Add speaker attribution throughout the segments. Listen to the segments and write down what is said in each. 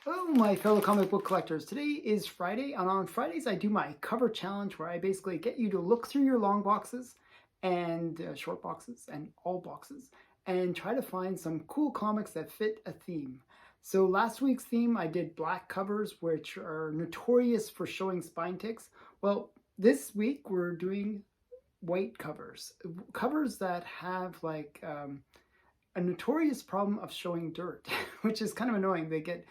Speaker 1: Hello, my fellow comic book collectors. Today is Friday, and on Fridays I do my cover challenge where I basically get you to look through your long boxes and short boxes and all boxes and try to find some cool comics that fit a theme. So last week's theme I did black covers, which are notorious for showing spine ticks. Well, this week we're doing white covers, covers that have like a notorious problem of showing dirt, which is kind of annoying. They get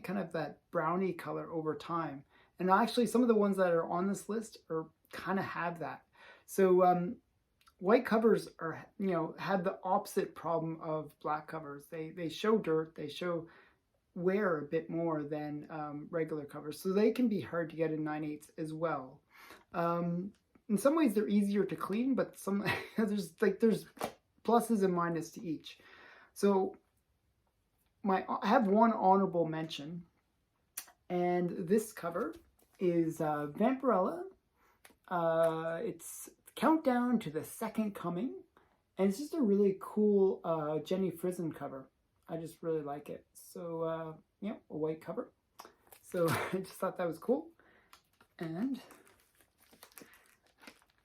Speaker 1: kind of that browny color over time. And actually some of the ones that are on this list are kind of have that. So white covers are, have the opposite problem of black covers. They show dirt, they show wear a bit more than regular covers. So they can be hard to get in 9/8 as well. In some ways they're easier to clean, but some there's pluses and minuses to each. So I have one honorable mention, and this cover is Vampirella. It's Countdown to the Second Coming, and it's just a really cool Jenny Frison cover. I just really like it. So yeah, a white cover. So I just thought that was cool, and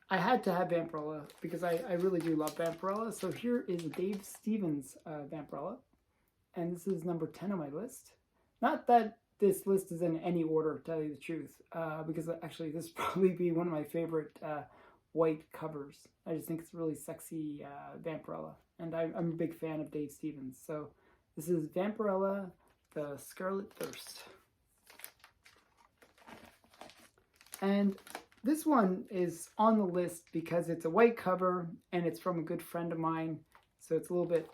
Speaker 1: I had to have Vampirella because I really do love Vampirella. So here is Dave Stevens Vampirella. And this is number 10 on my list. Not that this list is in any order, to tell you the truth, because actually this would probably be one of my favorite white covers. I just think it's a really sexy Vampirella. And I'm a big fan of Dave Stevens. So this is Vampirella, the Scarlet Thirst. And this one is on the list because it's a white cover and it's from a good friend of mine. So it's a little bit,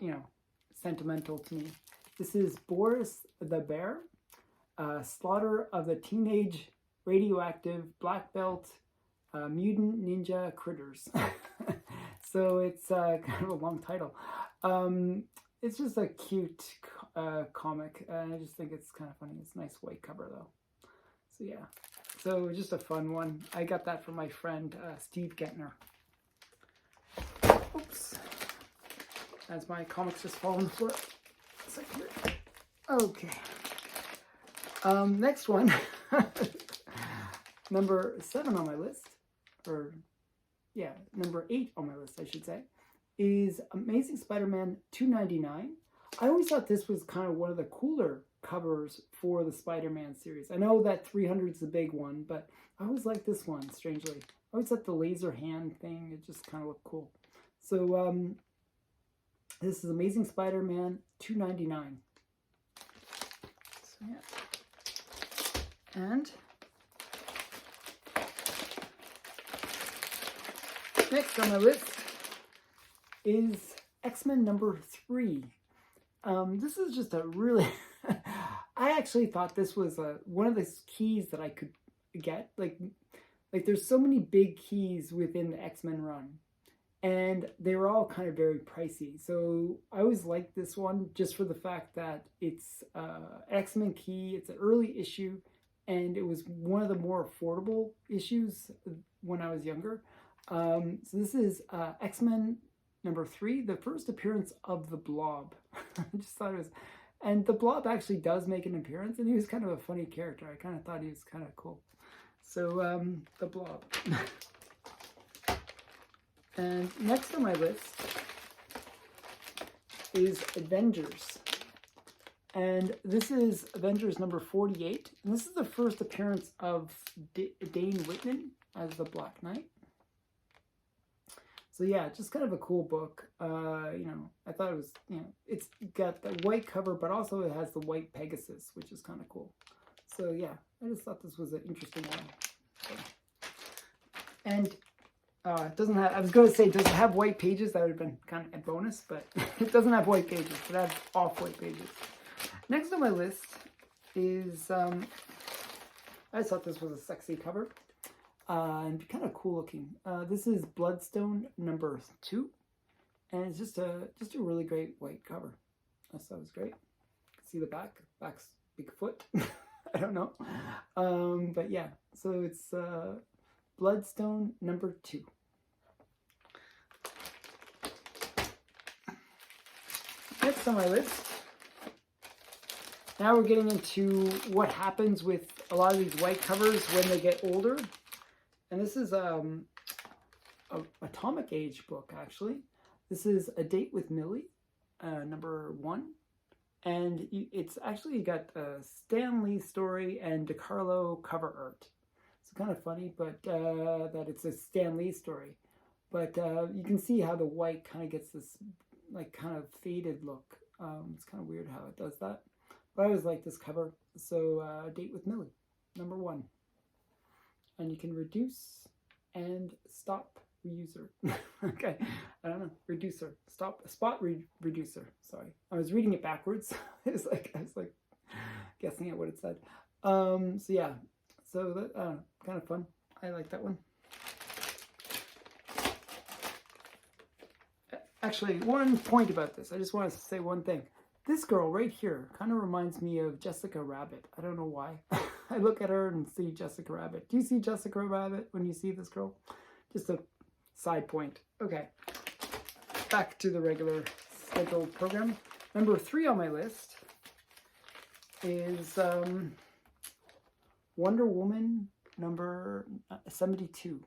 Speaker 1: sentimental to me. This is Boris the Bear, Slaughter of the Teenage Radioactive Black Belt Mutant Ninja Critters. So it's kind of a long title. It's just a cute comic. I just think it's kind of funny. It's a nice white cover though. So yeah. So just a fun one. I got that from my friend Steve Gentner. Oops. As my comics just fall on the floor. Okay. Next one. Number 7 on my list. Or, yeah, number 8 on my list, I should say. Is Amazing Spider-Man 299. I always thought this was kind of one of the cooler covers for the Spider-Man series. I know that 300 is the big one, but I always like this one, strangely. I always thought the laser hand thing, it just kind of looked cool. So this is Amazing Spider-Man 299. So yeah. And next on my list is X-Men number 3. This is just a really... I actually thought this was one of the keys that I could get. Like there's so many big keys within the X-Men run, and they were all kind of very pricey. So I always liked this one just for the fact that it's X-Men key. It's an early issue, and it was one of the more affordable issues when I was younger. So this is X-Men number 3, the first appearance of the Blob. I just thought it was... And the Blob actually does make an appearance, and he was kind of a funny character. I kind of thought he was kind of cool. So, the Blob. And next on my list is Avengers. And this is Avengers number 48. And this is the first appearance of Dane Whitman as the Black Knight. So yeah, just kind of a cool book. I thought it was, it's got the white cover, but also it has the white Pegasus, which is kind of cool. So yeah, I just thought this was an interesting one. So. And it doesn't have, I was going to say, does it have white pages? That would have been kind of a bonus, but it doesn't have white pages. It has off-white pages. Next on my list is, I just thought this was a sexy cover. And kind of cool looking. This is Bloodstone number 2, and it's just a really great white cover. I thought it was great. You can see the back. Back's Bigfoot. I don't know, but yeah. So it's Bloodstone number 2. Next on my list, Now we're getting into what happens with a lot of these white covers when they get older. And this is a Atomic Age book, actually. This is A Date with Millie, number 1. And it's actually got a Stan Lee story and DeCarlo cover art. It's kind of funny, but that it's a Stan Lee story. But you can see how the white kind of gets this like kind of faded look. It's kind of weird how it does that. But I always like this cover. So A Date with Millie, number 1. And you can reduce and stop reuser. Okay, I don't know, reducer, spot reducer. Sorry, I was reading it backwards. I was like guessing at what it said. So yeah, so that kind of fun. I like that one. Actually, one point about this, I just want to say one thing. This girl right here kind of reminds me of Jessica Rabbit. I don't know why. I look at her and see Jessica Rabbit. Do you see Jessica Rabbit when you see this girl? Just a side point. Okay, back to the regular scheduled program. Number 3 on my list is Wonder Woman number 72.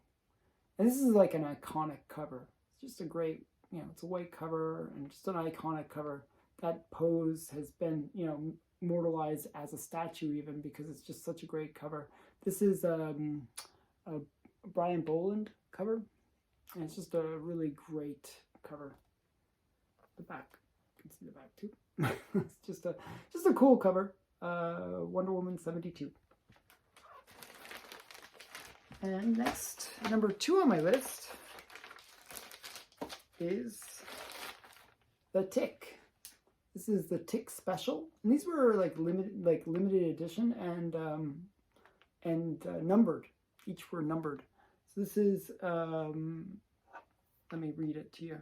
Speaker 1: And this is like an iconic cover. It's just a great, it's a white cover and just an iconic cover. That pose has been, immortalized as a statue even because it's just such a great cover. This is a Brian Boland cover. And it's just a really great cover. The back, you can see the back too. It's just a cool cover. Wonder Woman 72. And next, number 2 on my list is The Tick. This is the Tick Special, and these were like limited edition and numbered. Each were numbered. So this is let me read it to you.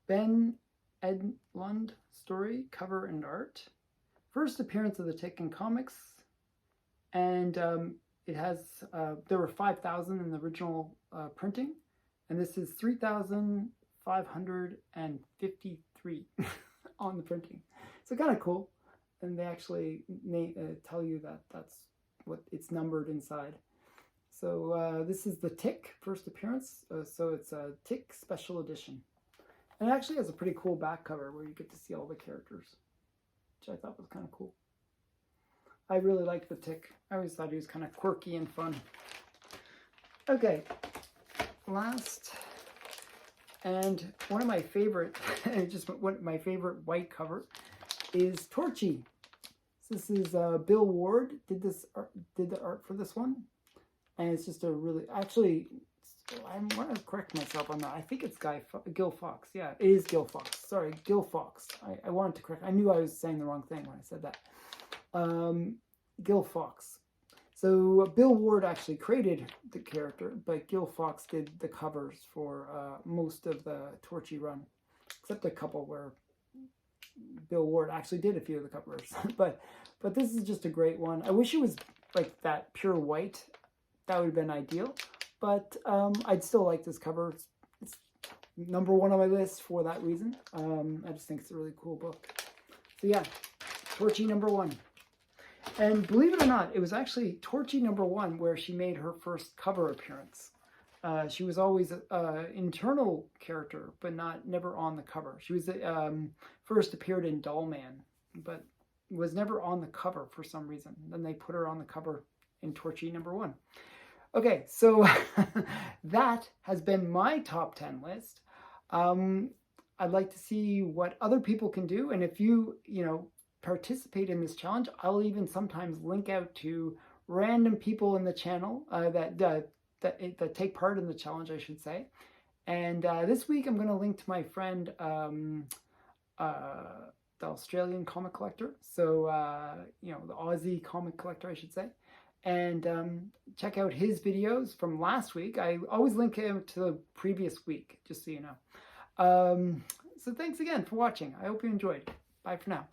Speaker 1: Ben Edlund story, cover and art. First appearance of the Tick in comics, and it has there were 5,000 in the original printing, and this is 3,553 on the printing. So kind of cool, and they actually tell you that that's what it's numbered inside. So this is the Tick first appearance. So it's a Tick special edition, and it actually has a pretty cool back cover where you get to see all the characters, which I thought was kind of cool. I really liked the Tick. I always thought he was kind of quirky and fun. Okay, last. And one of my favorite, my favorite white cover is Torchy. This is Bill Ward did the art for this one, and it's just a really, actually, I want to correct myself on that. I think it's Gil Fox. Yeah, it is Gil Fox. Sorry, Gil Fox. I wanted to correct. I knew I was saying the wrong thing when I said that. Gil Fox. So Bill Ward actually created the character, but Gil Fox did the covers for most of the Torchy run, except a couple where Bill Ward actually did a few of the covers. but this is just a great one. I wish it was like that pure white. That would have been ideal. But I'd still like this cover. It's number 1 on my list for that reason. I just think it's a really cool book. So yeah, Torchy number 1. And believe it or not, it was actually Torchy number 1 where she made her first cover appearance. She was always an internal character, but never on the cover. She was first appeared in Dollman, but was never on the cover for some reason. Then they put her on the cover in Torchy number 1. Okay, so that has been my top 10 list. I'd like to see what other people can do, and if you participate in this challenge, I'll even sometimes link out to random people in the channel that take part in the challenge, I should say. And this week I'm going to link to my friend, the Australian comic collector. So, the Aussie comic collector, I should say. And check out his videos from last week. I always link him to the previous week, just so you know. So thanks again for watching. I hope you enjoyed. Bye for now.